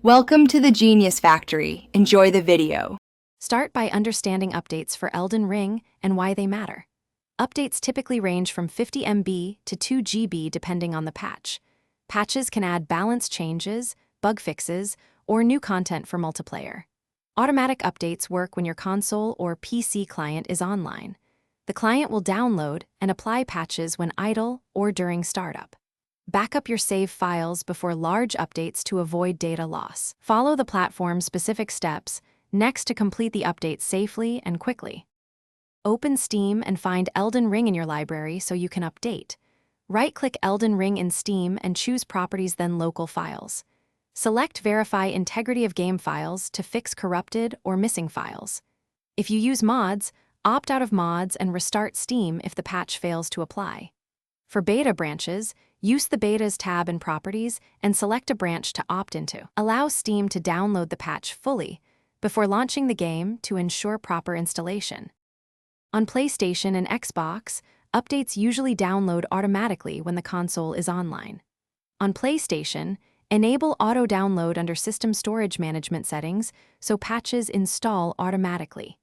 Welcome to the Genius Factory. Enjoy the video. Start by understanding updates for Elden Ring and why they matter. Updates typically range from 50 MB to 2 GB depending on the patch. Patches can add balance changes, bug fixes, or new content for multiplayer. Automatic updates work when your console or PC client is online. The client will download and apply patches when idle or during startup. Back up your save files before large updates to avoid data loss. Follow the platform-specific steps next to complete the update safely and quickly. Open Steam and find Elden Ring in your library so you can update. Right-click Elden Ring in Steam and choose Properties, then Local Files. Select Verify Integrity of Game Files to fix corrupted or missing files. If you use mods, opt out of mods and restart Steam if the patch fails to apply. For beta branches, use the Betas tab in Properties and select a branch to opt into. Allow Steam to download the patch fully before launching the game to ensure proper installation. On PlayStation and Xbox, updates usually download automatically when the console is online. On PlayStation, enable auto-download under System Storage Management settings so patches install automatically.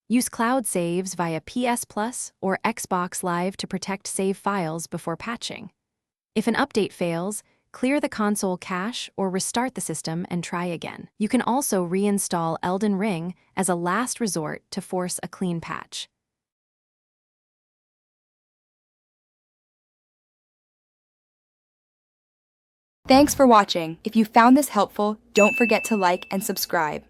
Use cloud saves via PS Plus or Xbox Live to protect save files before patching. If an update fails, clear the console cache or restart the system and try again. You can also reinstall Elden Ring as a last resort to force a clean patch. Thanks for watching. If you found this helpful, don't forget to like and subscribe.